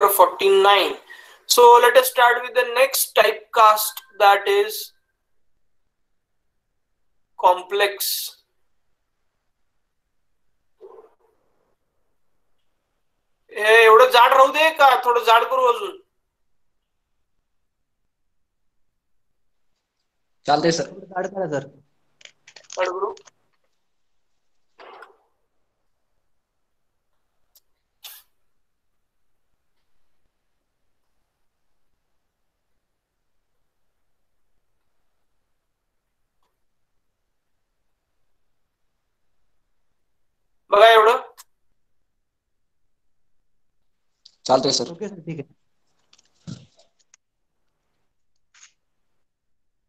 number 49. So let us start with the next typecast, that is complex. एवढं जाड राहू दे का थोडं जाड करू अजून? चालतंय सर. जाड करा सर. जाड करू. बघा एवढं. चालतंय सर. ओके सर, ठीक आहे.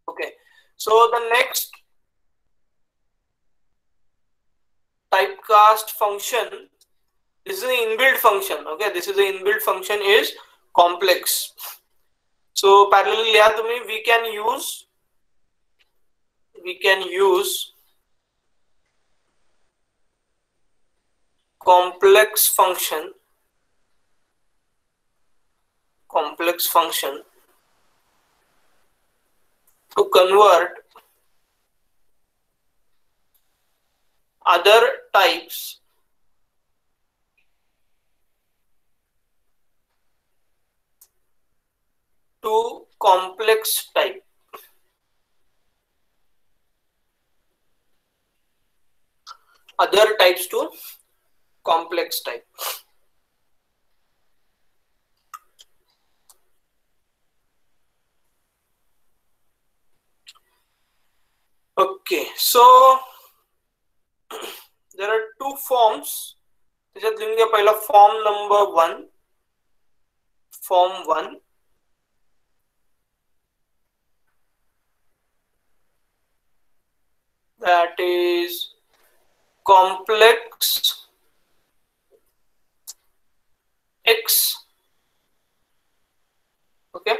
Okay, so the next typecast function is an inbuilt function. Okay, this is the inbuilt function is complex. So parallelly लिहा तुम्ही, we can use complex function to convert other types to complex type. Other types to complex type. Okay, so there are two forms. त्याच्यात लिहून घ्या पहिला form number 1. Form 1. That is complex X. Okay.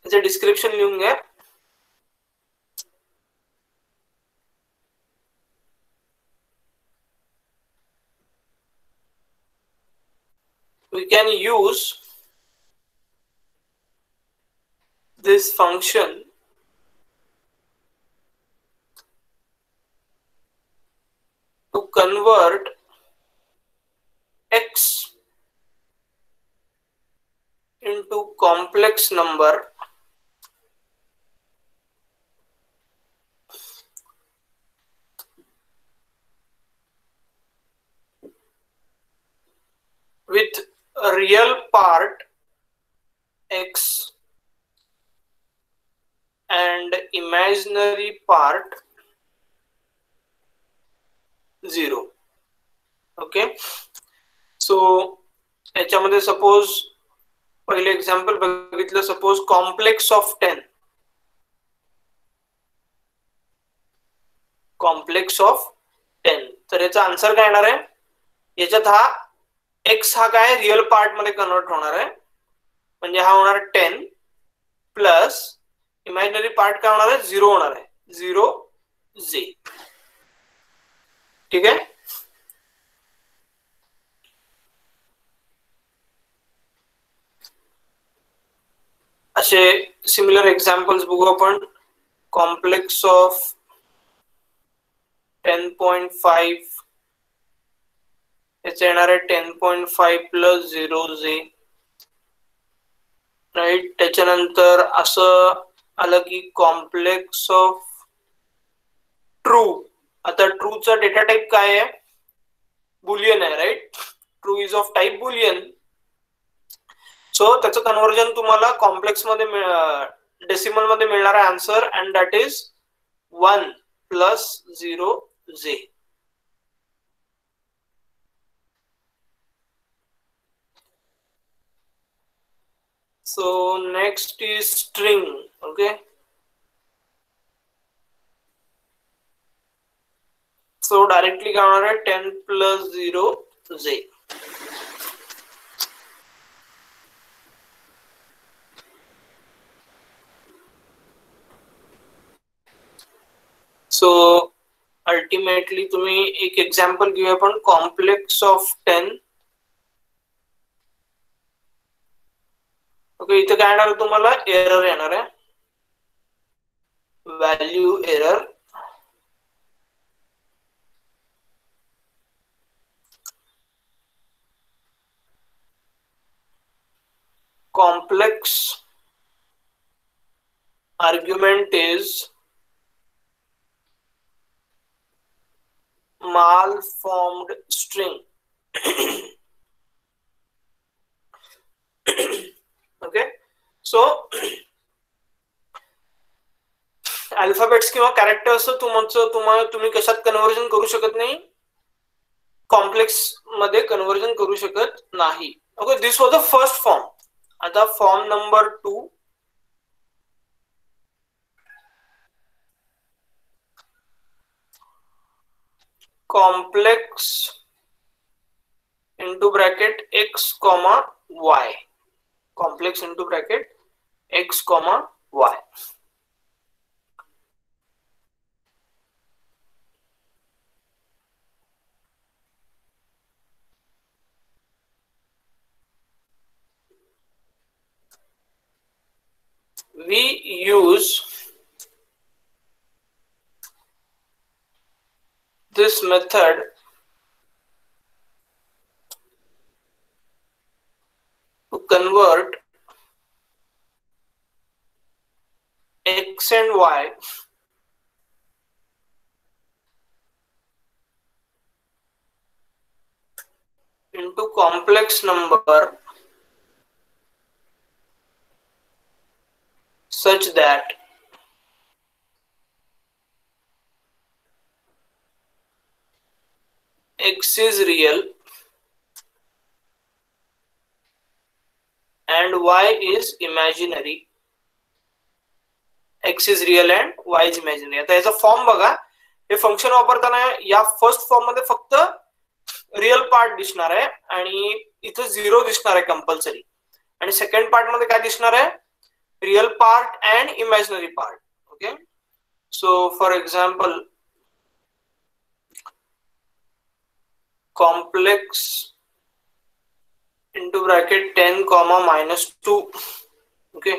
त्याचे description लिहून घ्या. We can use this function to convert X into complex number with a real part X and imaginary part 0. Okay, so याच्यामध्ये suppose पहिले example बघितलं, suppose complex of 10. Complex of 10, तर याचा answer काय येणार आहे? याच्यात हा एक्स हा काय रिअल पार्ट मध्ये कन्वर्ट होणार आहे, म्हणजे हा होणार 10 प्लस इमॅजिनरी पार्ट काय होणार आहे? 0 होणार आहे, 0 जे. ठीक आहे. असे सिमिलर एक्झाम्पल्स बघू आपण. कॉम्प्लेक्स ऑफ 10.5 याचे येणार आहे 10.5 प्लस 0 जे. राईट. त्याच्यानंतर असं आलं की कॉम्प्लेक्स ऑफ ट्रू. आता ट्रूचा डेटा टाइप काय आहे? बुलियन आहे. Right. True is of type Boolean. So त्याचं कन्व्हर्जन तुम्हाला कॉम्प्लेक्स मध्ये डेसिमल मध्ये मिळणार आहे answer, and that is 1 plus 0 j. So next is string. Okay, so directly काय होणार आहे? 10 plus 0 जे. अल्टिमेटली तुम्ही एक एक्झाम्पल घेऊया आपण कॉम्प्लेक्स ऑफ 10. ओके, इथे काय येणार तुम्हाला एरर येणार आहे, value error. complex argument is malformed string. Okay, so alphabets किंवा कॅरेक्टर्स तुम्ही कशात कन्व्हर्जन करू शकत नाही, कॉम्प्लेक्स मध्ये कन्व्हर्जन करू शकत नाही. Okay, this was the first form. आता form number 2, complex into bracket x comma y, complex into bracket x comma y. We use this method to convert x and y into complex number such that x is real and y is imaginary. x is real and y is imaginary. आता याचा form बघा. हे function वापरताना या first form मध्ये फक्त real part दिसणार आहे आणि इथे 0 दिसणार आहे कंपल्सरी, आणि सेकंड पार्ट मध्ये काय दिसणार आहे, real part and imaginary part. Okay, so for example complex into bracket 10 comma -2. Okay,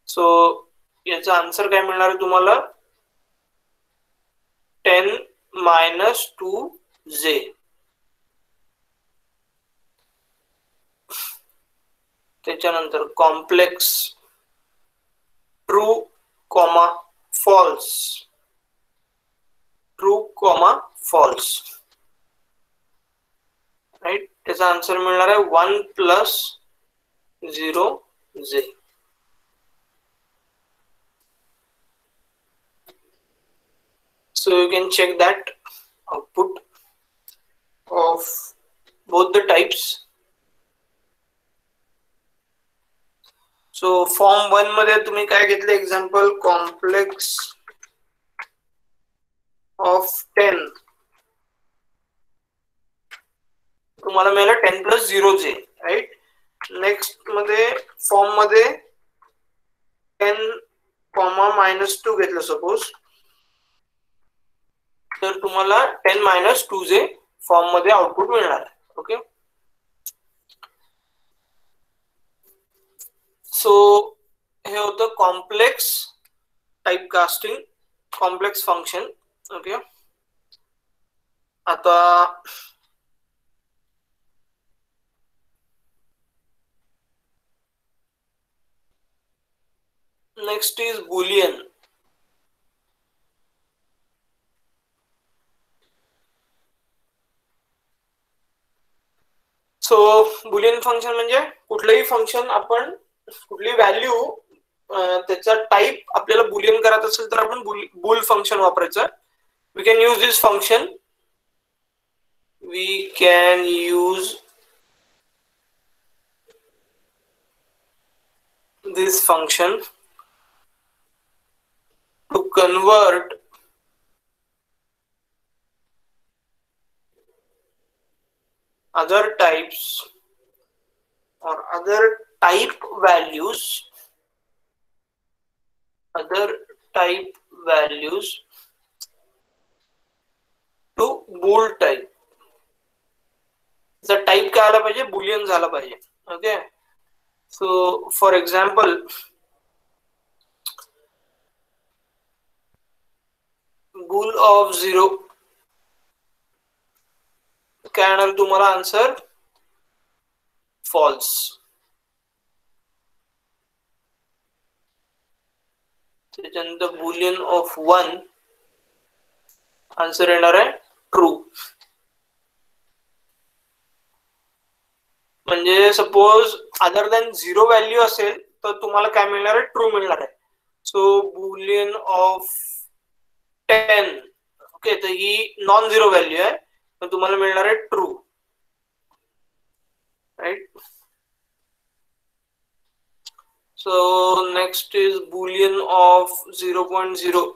so याचा आन्सर काय मिळणार आहे तुम्हाला, 10 - 2j. त्याच्यानंतर complex true comma false, true comma false, right. त्याचा आन्सर मिळणार आहे 1 + 0j. So you can check that output of both the types. So form 1 मध्ये तुम्ही काय घेतले, एक्झाम्पल कॉम्प्लेक्स ऑफ 10, तुम्हाला मिळालं 10 + 0j, राईट. नेक्स्ट मध्ये फॉर्म मध्ये 10 -2 घेतलं सपोज, तर तुम्हाला 10 - 2j फॉर्म मध्ये आउटपुट मिळणार आहे. ओके, सो हे होतं complex type casting, complex function. Okay, आता next is Boolean. So Boolean function म्हणजे कुठलंही फंक्शन आपण कुठली व्हॅल्यू त्याचा टाइप आपल्याला बुलियन करायचं असेल तर आपण बुल फंक्शन वापरायचं. We can use this function, we can use this function to convert other types or other type values bool type. त्याचा टाईप काय आला पाहिजे? बुलियन झाला पाहिजे. Okay, so for example bool of 0 काय येणार तुम्हाला आन्सर? फॉल्स. त्याच्यानंतर बुलियन ऑफ 1 आन्सर येणार आहे ट्रू. म्हणजे सपोज अदर दॅन 0 व्हॅल्यू असेल तर तुम्हाला काय मिळणार आहे? ट्रू मिळणार आहे. सो बुलियन ऑफ 10, ओके, तर ही नॉन 0 व्हॅल्यू आहे, तर तुम्हाला मिळणार आहे true. Right. So next is boolean of 0.0.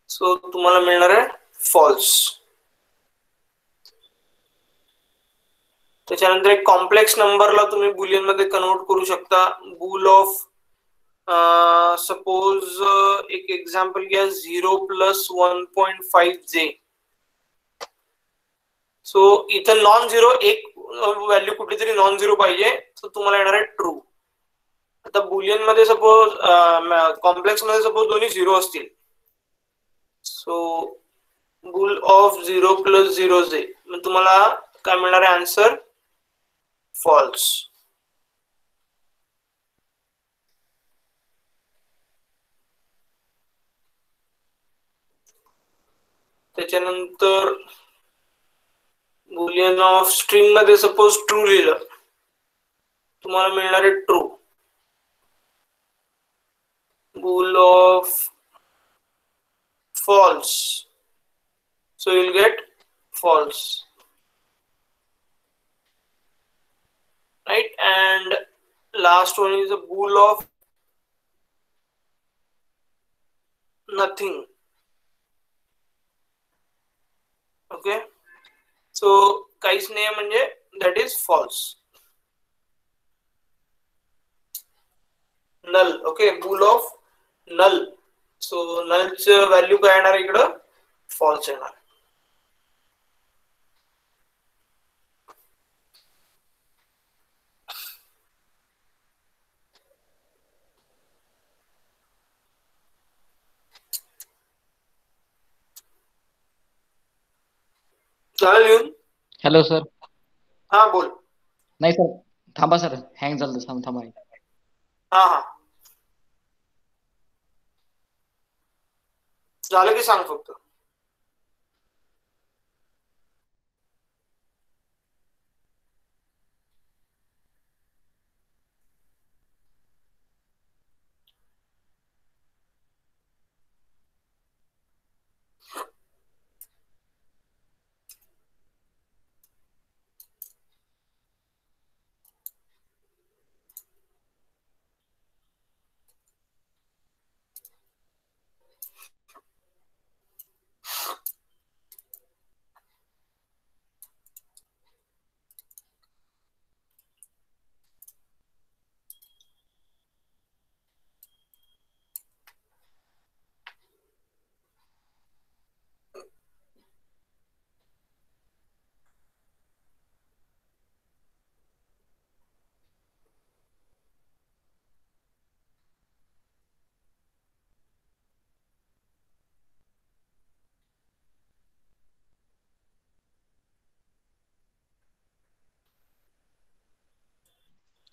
सो तुम्हाला मिळणार आहे फॉल्स. त्याच्यानंतर एक कॉम्प्लेक्स नंबरला तुम्ही बुलियन मध्ये कन्वर्ट करू शकता. बुल ऑफ सपोज एक एक्झाम्पल घ्या, 0 + 1.5j. सो इथं नॉन झिरो एक व्हॅल्यू कुठली तरी नॉन झिरो पाहिजे, तर तुम्हाला येणार आहे ट्रू. आता बुलियन मध्ये सपोज कॉम्प्लेक्स मध्ये सपोज दोन्ही 0 असतील, सो बुल ऑफ 0 + 0j, मग तुम्हाला काय मिळणार आहे आन्सर? फॉल्स. त्याच्यानंतर बुलियन ऑफ स्ट्रिंग मध्ये सपोज ट्रू लिहिलं, तुम्हाला मिळणार आहे true. Bull of false, so you'll get false. Right, and last one is a bool of nothing. Okay, so काहीच नाही म्हणजे that is false. null. Okay, bool of null. So null च value काय येणार इकडं? false येणार. झालं लिहून? Hello sir. हा बोल. नाही सर, थांबा सर, हँग झालं. थांबा. हा हा, झालं की सांग फक्त.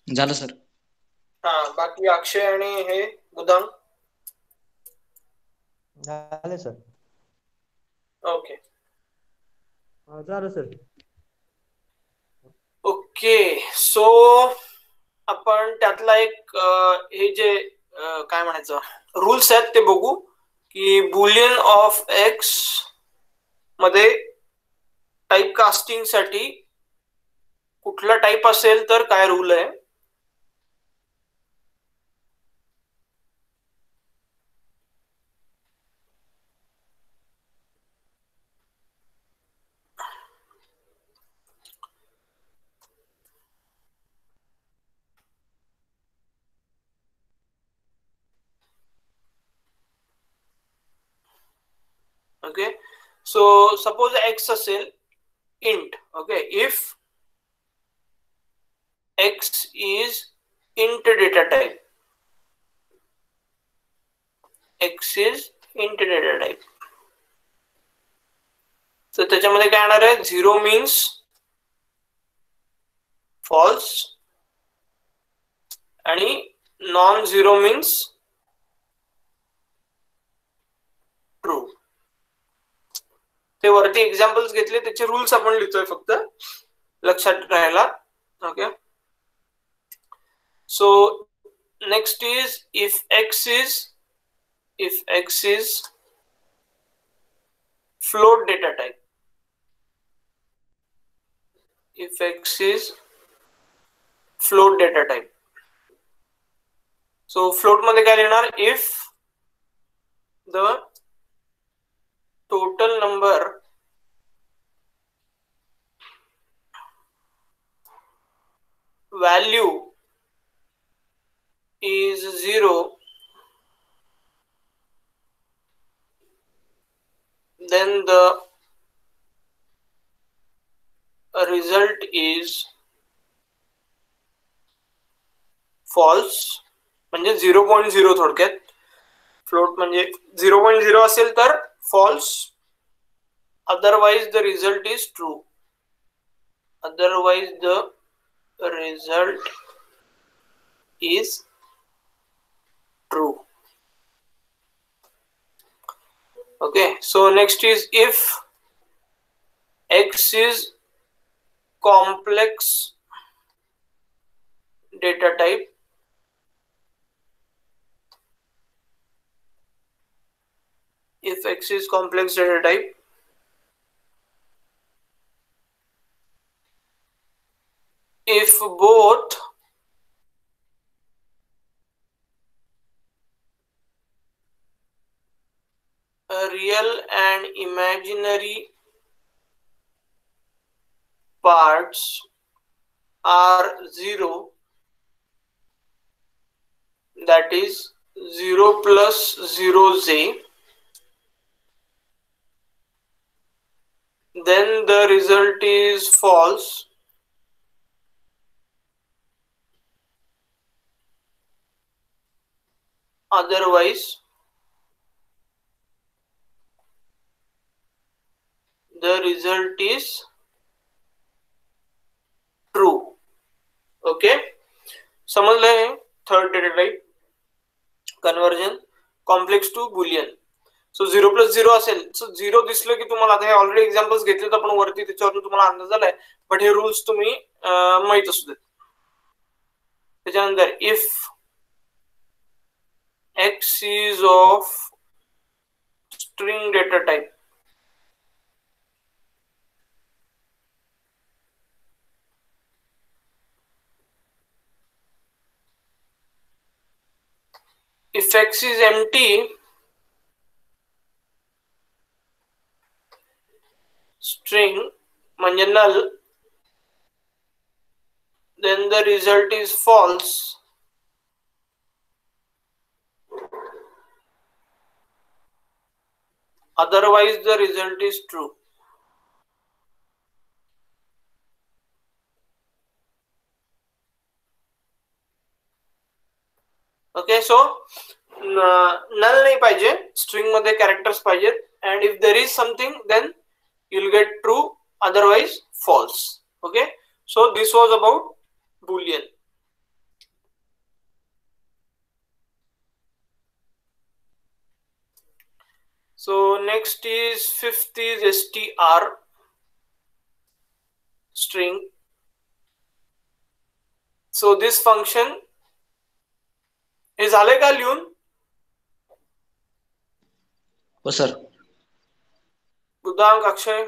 झालं सर. हा, बाकी अक्षय आणि हे बुधांग झाले सर. ओके. झालं सर. ओके, सो आपण त्यातला एक हे जे काय म्हणायचं रूल्स आहेत ते बघू, की बुलियन ऑफ एक्स मध्ये टाईप कास्टिंग साठी कुठला टाईप असेल तर काय रूल आहे. ओके, सो सपोज x असेल int. Okay, if x is int data type, x is int data type, so त्याच्यामध्ये काय येणार आहे, 0 means false आणि नॉन झिरो means ट्रू. ते वरती एक्झाम्पल्स घेतले, त्याचे रूल्स आपण लिहितोय फक्त लक्षात राहायला. Okay, so next is if x is float data type, if x is float data type, so float मध्ये काय लिहिणार, if the total number value is 0, then the result is false. म्हणजे 0.0 थोडक्यात. फ्लोट म्हणजे 0.0 असेल तर false, otherwise the result is true. Otherwise the result is true. Okay, so next is if x is complex data type, if x is complex data type, if both real and imaginary parts are 0, that is 0 plus 0z, then the result is false. Otherwise the result is true. Okay, समजलंय. Third data type conversion complex to Boolean. So 0 plus 0 असेल, सो 0 दिसलं की तुम्हाला, आता हे already examples घेतलेत आपण वरती, त्याच्यावरून तुम्हाला अंदाज आलाय, बट हे रूल्स तुम्ही माहित असू देत. त्याच्यानंतर if x is of string data type, if x is empty, string म्हणजे null, then the result is false. Otherwise the result is true. Okay, so null नाही पाहिजे, स्ट्रिंग मध्ये कॅरेक्टर्स पाहिजेत, and if there is something then you'll get true, otherwise false. Okay, so this was about boolean. So next is fifth is str, string. So this function हे झाले का लिहून? हो sir. बुद्धांक, Akshay.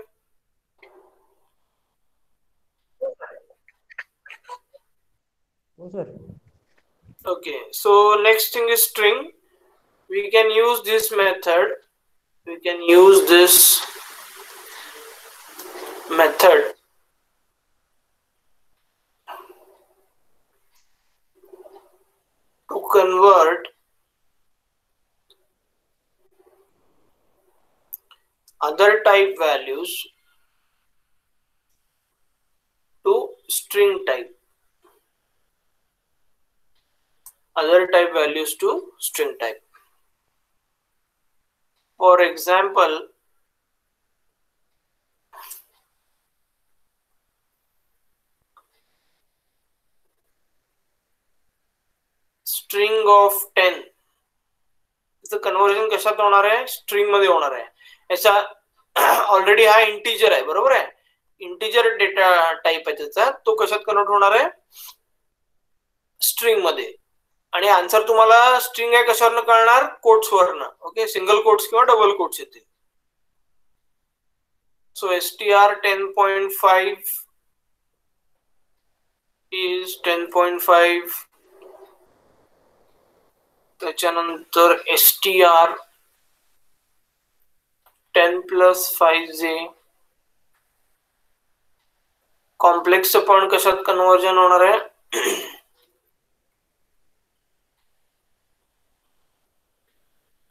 हो sir. Okay, so next thing is string. We can use this method. We can use this method to convert other type values to string type. Other type values to string type. For example, string of 10 चं conversion कशात होणार आहे? String मध्ये होणार आहे. याचा already हा integer आहे, बरोबर आहे. इंटिजर डेटा टाइप आहे त्याचा, तो कशात कन्वर्ट होणार आहे? स्ट्रिंग मध्ये. आणि आन्सर तुम्हाला स्ट्रिंग आहे कशावरनं कळणार? कोट्स वरनं. ओके, सिंगल कोट्स किंवा डबल कोट्स येतील. सो str 10.5 is 10.5. त्याच्यानंतर str 10 plus 5j. कॉम्प्लेक्स पण कशात कन्वर्जन होणार आहे?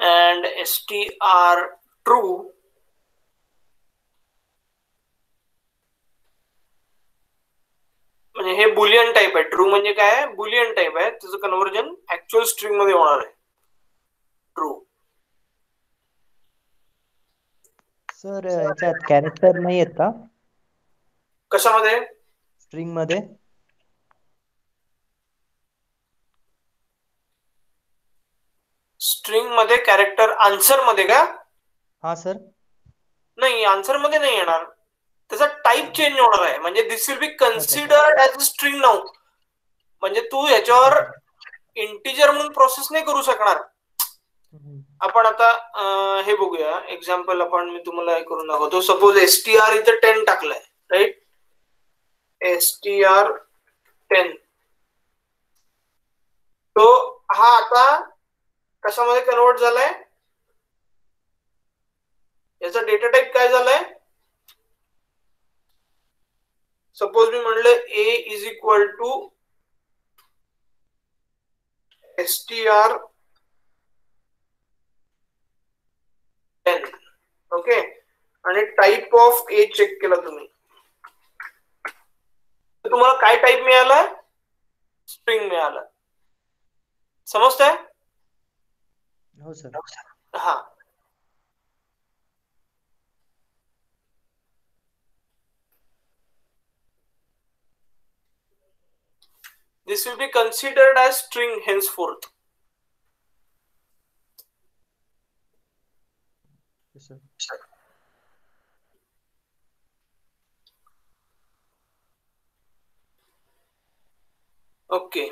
and str true म्हणजे हे बुलियन टाइप आहे. ट्रू म्हणजे काय? बुलियन टाइप आहे, त्याचं कन्वर्जन ऍक्च्युअल स्ट्रिंग मध्ये होणार आहे. ट्रू. सर याच्यात कॅरेक्टर नाही आहेत का कशामध्ये? स्ट्रिंग मध्ये? स्ट्रिंग मध्ये कॅरेक्टर आन्सर मध्ये का? हा सर. नाही, आन्सर मध्ये नाही येणार. त्याचा टाइप चेंज होणार आहे. म्हणजे this will be considered as a string now. म्हणजे तू याच्यावर इंटिजर म्हणून प्रोसेस नाही करू शकणार. आपण आता हे बघूया एक्झाम्पल. आपण मी तुम्हाला हे करून दाखवतो. सपोज str इथे 10 टाकलंय, राईट? str 10. तो हा आता कशामध्ये कन्वर्ट झालाय? याचा डेटा टाइप काय झालाय? सपोज मी म्हणलं a is equal to str 10. Okay, आणि टाइप ऑफ a चेक केला तुम्ही, तर तुम्हाला काय टाइप मिळाला? स्ट्रिंग मिळाला. समजतंय? हो सर. हा. This will be considered as string henceforth. Yes, sir. Okay,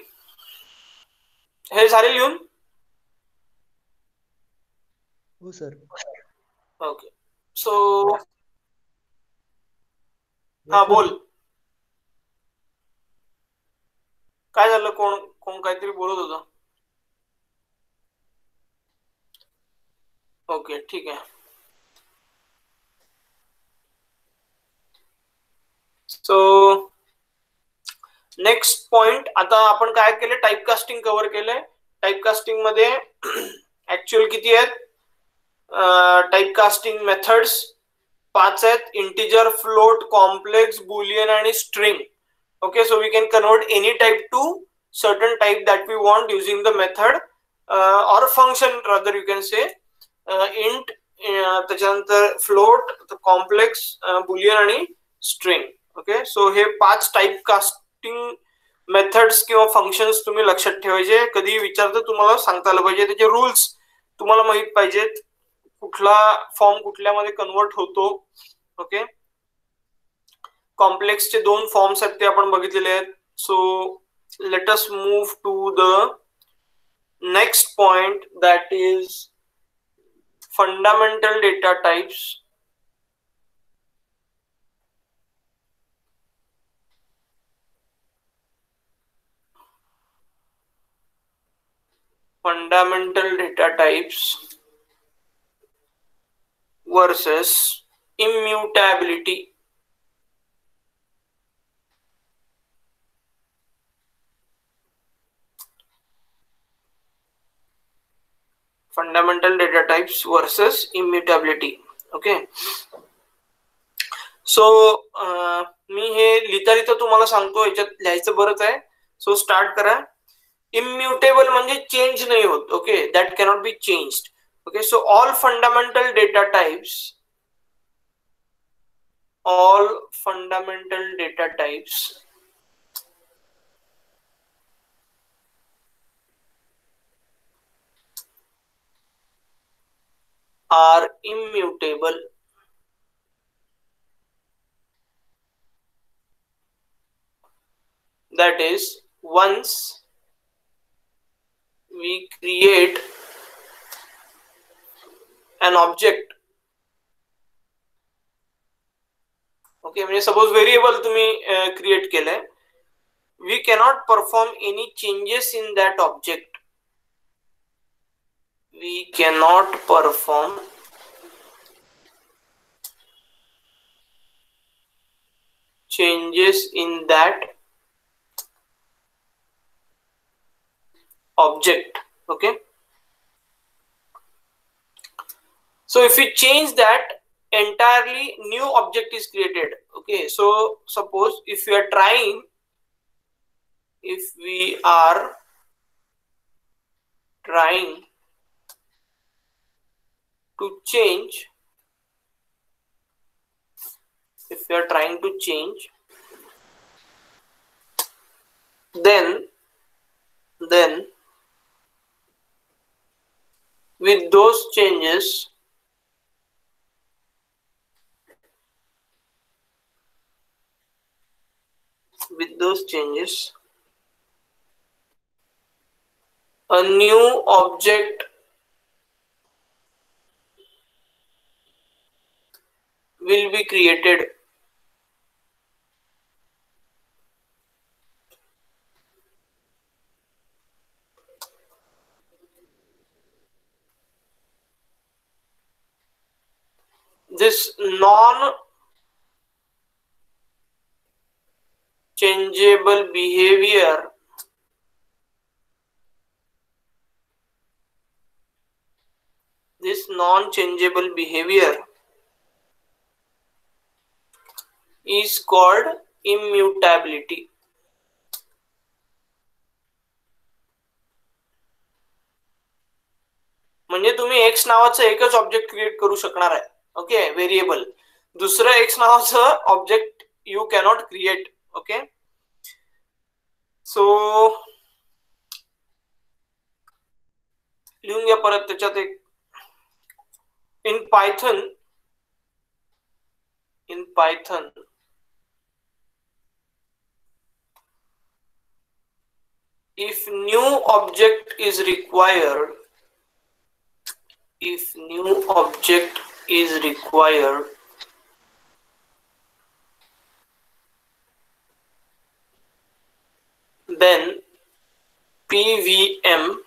हे झाले लिहून? हो सर. ओके, सो हा बोल. काय झालं? कोण कोण काहीतरी बोलत होतं. ओके, ठीक आहे. So next point. आता आपण काय केले? टाइपकास्टिंग कव्हर केलंय. टाइपकास्टिंग मध्ये ऍक्च्युअल किती आहेत? टाइपकास्टिंग मेथड्स 5 आहेत. इंटिजर, फ्लोट, कॉम्प्लेक्स, बुलियन आणि string. Okay, so we can convert any type to certain type that we want using the method or function rather you can say. Int, त्याच्यानंतर float, complex, boolean आणि string. Okay, so हे 5 type casting methods किंवा functions तुम्ही लक्षात ठेवायचे. कधी विचारतं तुम्हाला सांगता आलं पाहिजे. त्याचे रूल्स तुम्हाला माहित पाहिजेत. कुठला फॉर्म कुठल्यामध्ये कन्वर्ट होतो. ओके, कॉम्प्लेक्सचे 2 फॉर्म्स आहेत ते आपण बघितलेले आहेत. So let us move to the next point, that is fundamental data types. Fundamental data types versus immutability. Fundamental data types versus immutability. Okay. So मी हे लिहिता लिहिता तुम्हाला सांगतो, याच्यात लिहायचं बरंच आहे. सो स्टार्ट करा. इम्युटेबल म्हणजे चेंज नाही होत. Okay, that cannot be changed. Okay, so all fundamental data types, all fundamental data types are immutable. That is, once we create an object, okay, म्हणजे सपोज व्हेरिएबल तुम्ही create केलंय, we cannot perform any changes in that object. We cannot perform changes in that object. Okay, so if we change that, entirely new object is created. Okay, so suppose if we are trying to change, if we are trying to change, then with those changes, a new object will be created. This non-changeable behavior is called immutability. म्हणजे तुम्ही x नावाचं एकच object create करू शकणार आहे. Okay, variable. दुसरं x नावाचं object you cannot create. Okay, so लिहून घ्या परत त्याच्यात एक. In Python if new object is required, then PVM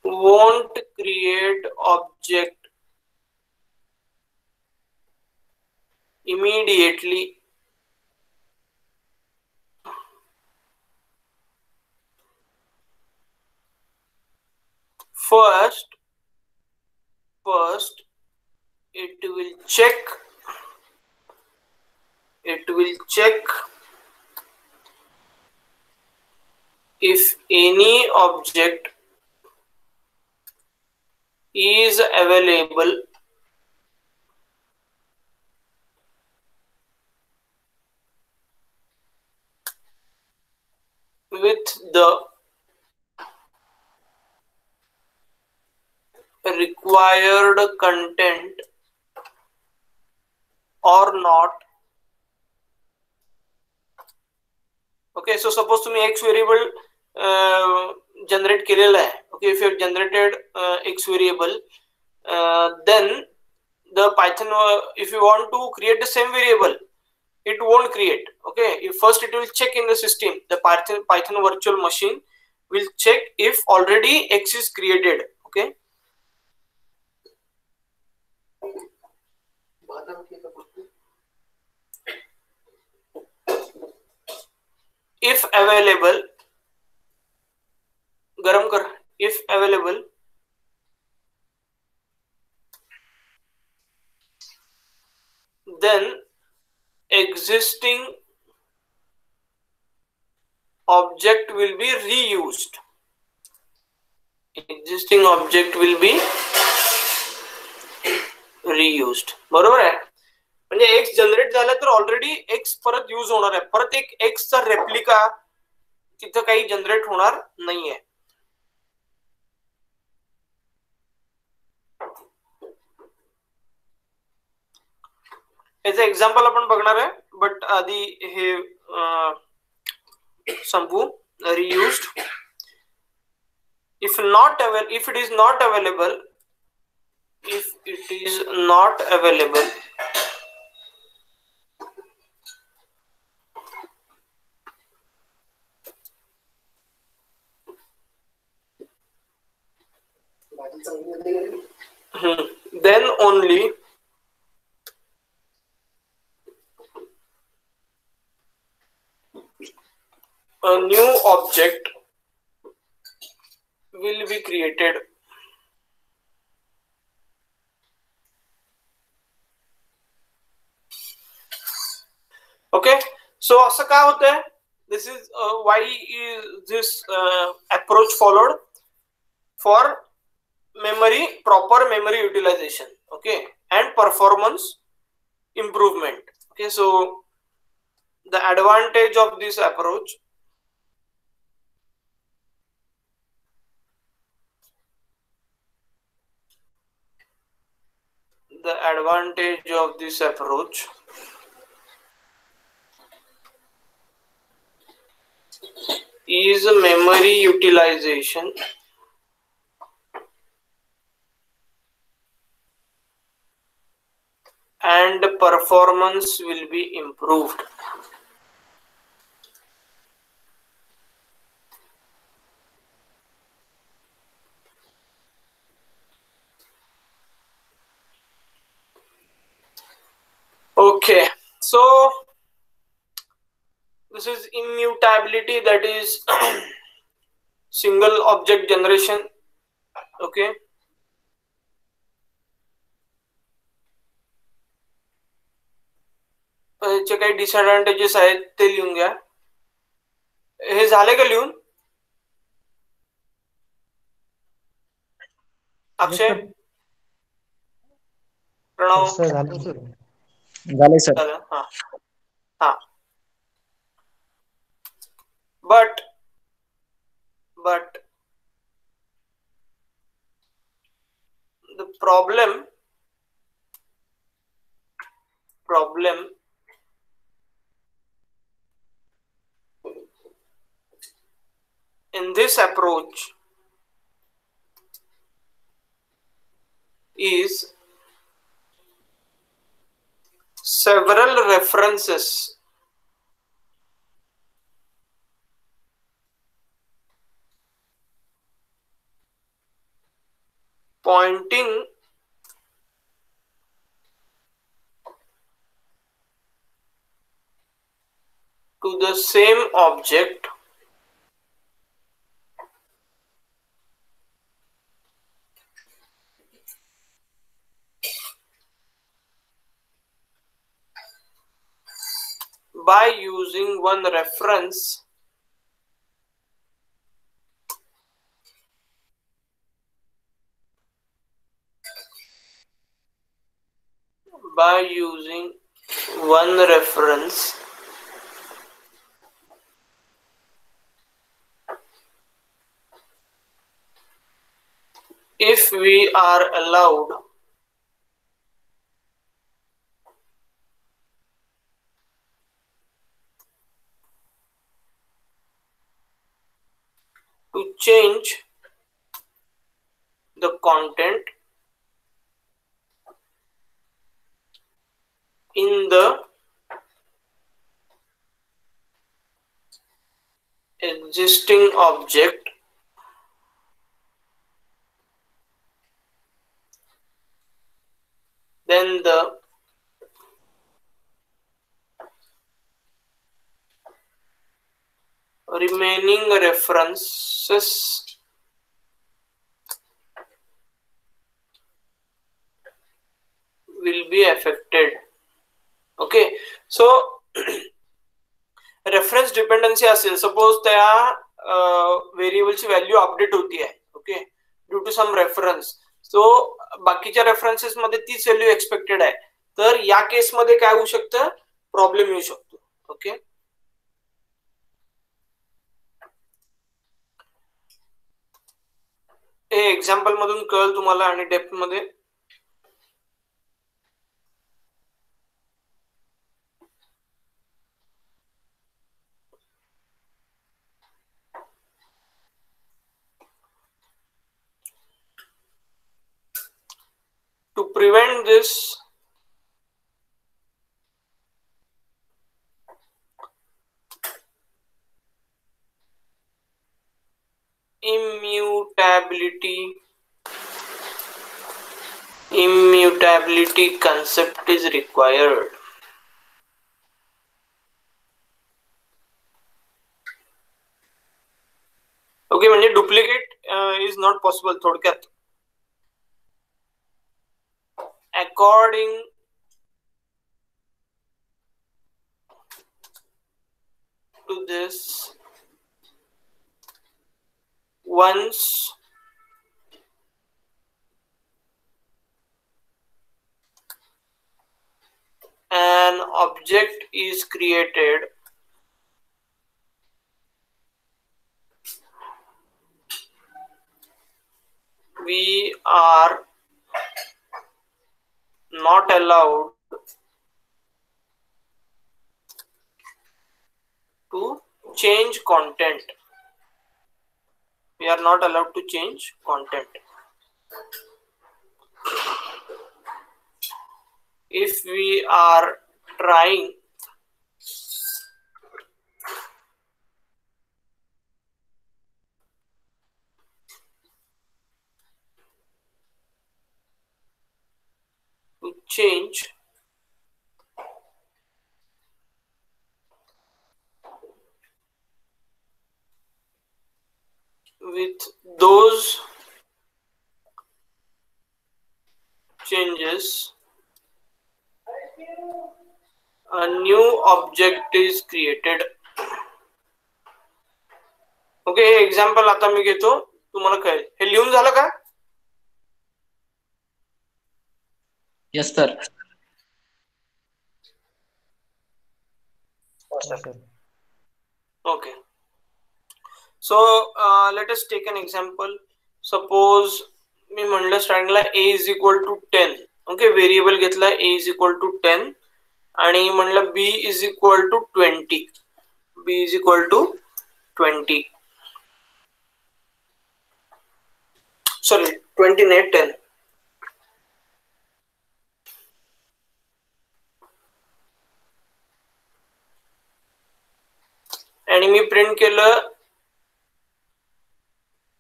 won't create object immediately. First it will check if any object is available with the required content or not. Okay, so suppose तुम्ही x variable generate केलेला आहे. Okay, if you have generated x variable, then the Python, if you want to create the same variable, it won't create. Okay, first it will check in the system. The Python virtual machine will check if already x is created. Okay, if available, गरम कर, if available existing object will be reused. Existing object will be reused. बरोबर आहे. म्हणजे x generate झाला तर already x परत use होणार आहे. परत एक एक्स चा रेप्लिका तिथं काही जनरेट होणार नाहीये. याचं एक्झाम्पल आपण बघणार आहे, बट आधी हे संपू. रियूज्ड, if it is not available, then only a new object will be created. Okay, so असं काय होतंय? This is why is this approach followed? For proper memory utilization, okay, and performance improvement. Okay, so the advantage of this approach, is memory utilization and performance will be improved. Okay, so this is immutability, that is single object generation. Okay, याचे काही disadvantages आहेत ते लिहून घ्या. हे झाले का लिहून? अक्षय, प्रणव, झाले सर. हा हा. but the problem in this approach is several references pointing to the same object by using one reference if we are allowed to change the content in the existing object then the remaining references will be affected. Okay, so reference dependency असेल, suppose त्या व्हेरिएबलची value update होती आहे, okay, due to some reference, so बाकीच्या references मध्ये तीच value expected आहे, तर या केसमध्ये काय होऊ शकतं, प्रॉब्लेम येऊ शकतो. ओके, हे एक्झाम्पल मधून कळेल तुम्हाला आणि डेप्थ मध्ये. To prevent this, immutability concept is required. Okay, म्हणजे डुप्लिकेट इज नॉट पॉसिबल थोडक्यात. According to this, once an object is created, we are not allowed to change content. We are not allowed to change content. If we are trying to change with those changes, a new object is created. Okay, हे example आता मी घेतो, तुम्हाला कळेल. हे लिहून झालं का? Yes sir. Okay, so let us take an example. Suppose मी म्हणलं स्टार्टिंगला a is equal to 10. Okay, variable घेतला a is equal to 10 आणि म्हणलं b is equal to 20. b is equal to 20. Sorry, 20 नाही 10. आणि मी प्रिंट केलं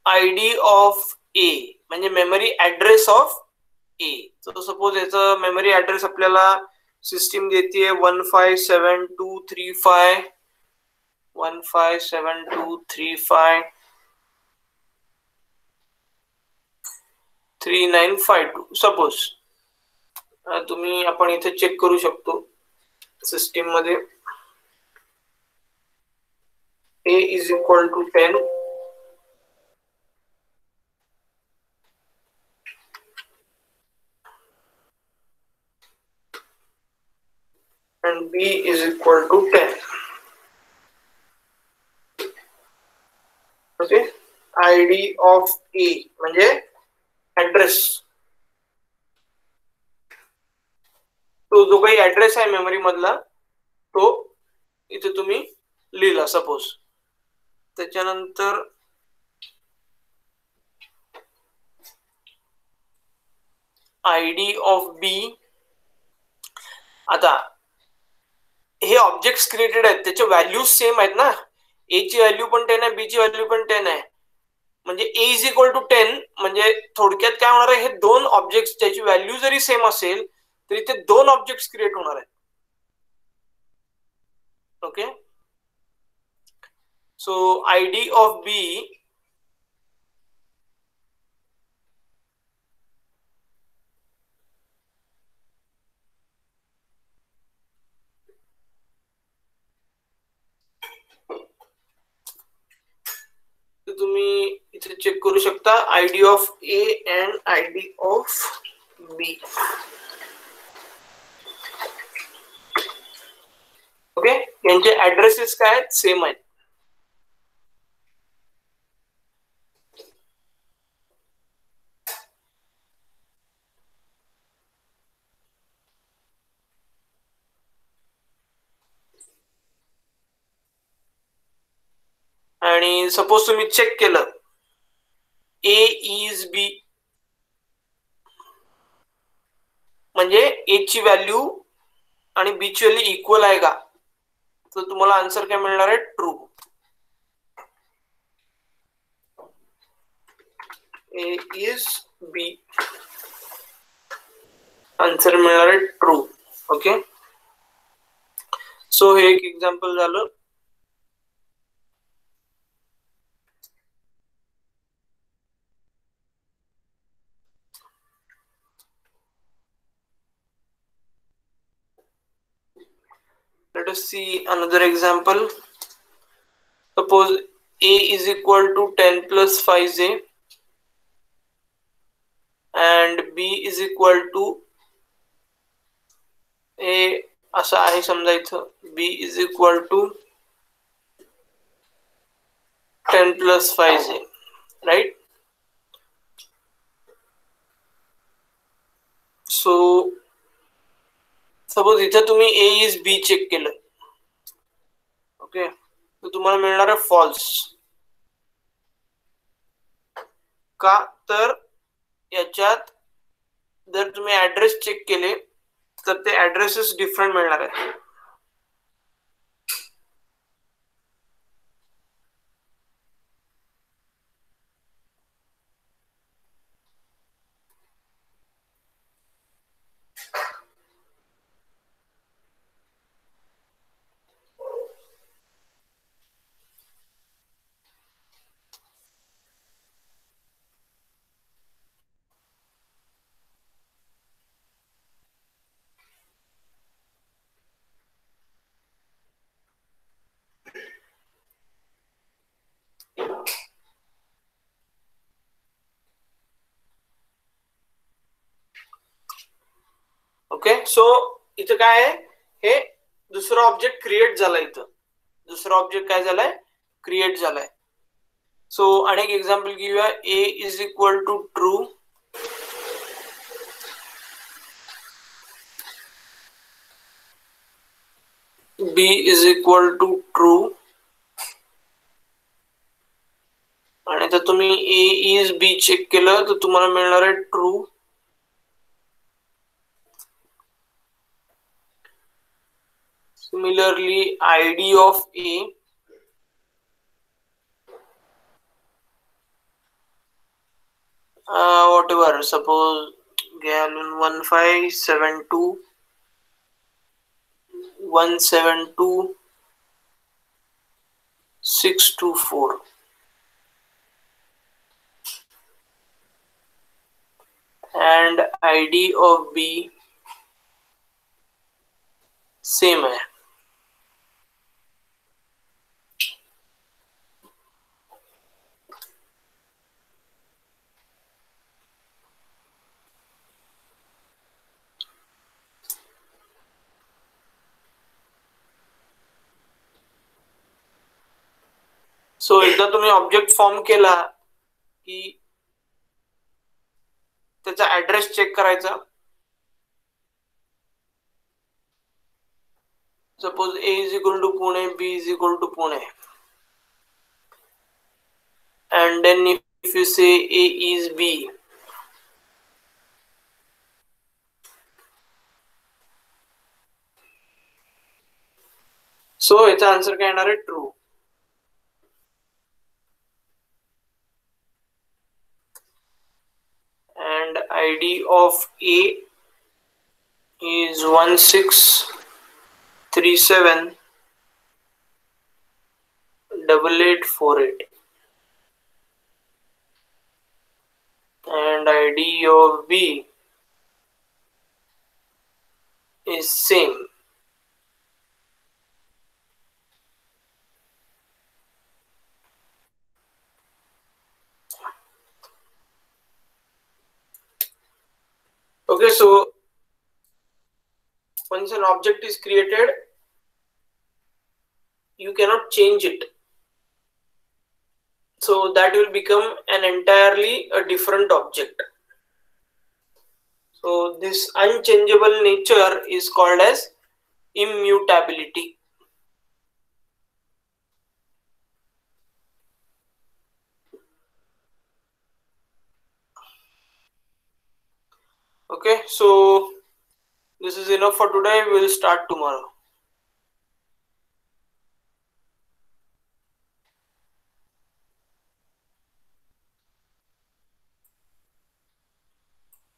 आयडी ऑफ ए, म्हणजे मेमरी ऍड्रेस ऑफ ए. तर सपोज याचा मेमरी ऍड्रेस आपल्याला सिस्टीम देते 157235 157235 3952 सपोज. तुम्ही आपण इथे चेक करू शकतो सिस्टीम मध्ये. a is equal to 10 and b is equal to 10. Okay, ID of A म्हणजे ऍड्रेस, तो जो काही ऍड्रेस आहे मेमरी मधला तो इथे तुम्ही लिहिला सपोज. त्याच्यानंतर आयडी ऑफ बी. आता हे ऑब्जेक्ट्स क्रिएटेड आहेत, त्याचे व्हॅल्यूज सेम आहेत ना. ए ची व्हॅल्यू पण 10 आहे, बी ची व्हॅल्यू पण 10 आहे, म्हणजे ए इज इक्वल टू 10. म्हणजे थोडक्यात काय होणार आहे, हे दोन ऑब्जेक्ट्स ज्याची व्हॅल्यू जरी सेम असेल तरी ते दोन ऑब्जेक्ट्स क्रिएट होणार आहेत. Okay, so ID of B check करू शकता ID of A and ID of B. Okay, यांचे ऍड्रेसेस काय आहेत, सेम आहेत. आणि सपोज तुम्ही चेक केलं ए इज बी, म्हणजे ए ची व्हॅल्यू आणि बी ची व्हॅल्यू इक्वल आहे का, तर तुम्हाला आन्सर काय मिळणार आहे, true. A is B, answer मिळणार आहे ट्रू. ओके, सो हे एक एक्झाम्पल झालं. Let us see another example. Suppose a is equal to 10 plus 5a and b is equal to a असं आहे समजा इथं b is equal to 10 plus 5a, right? So suppose इथं तुम्ही a is b check केलं, okay, तर तुम्हाला मिळणार आहे फॉल्स. का, तर याच्यात जर तुम्ही ऍड्रेस चेक केले तर ते ऍड्रेसेस डिफरंट मिळणार आहे. ओके, सो इथं काय आहे, हे दुसरा ऑब्जेक्ट क्रिएट झाला. इथं दुसरा ऑब्जेक्ट काय झालाय, क्रिएट झालाय. सो अनेक एक्झाम्पल घेऊया. A is equal to true, B is equal to true, आणि जर तुम्ही ए इज बी चेक केलं तर तुम्हाला मिळणार आहे true. Similarly, ID of A whatever, suppose 1572 172 624, and ID of B same है. सो एकदा तुम्ही ऑब्जेक्ट फॉर्म केला की त्याचा ऍड्रेस चेक करायचा. Suppose A is equal to Pune, B is equal to Pune, and then if you say A is B, so याचा answer काय येणार आहे, true. And ID of A is 16378848, and ID of B is same. so once an object is created, you cannot change it, so that will become an entirely a different object. So this unchangeable nature is called as immutability. Okay, so this is enough for today. We'll start tomorrow.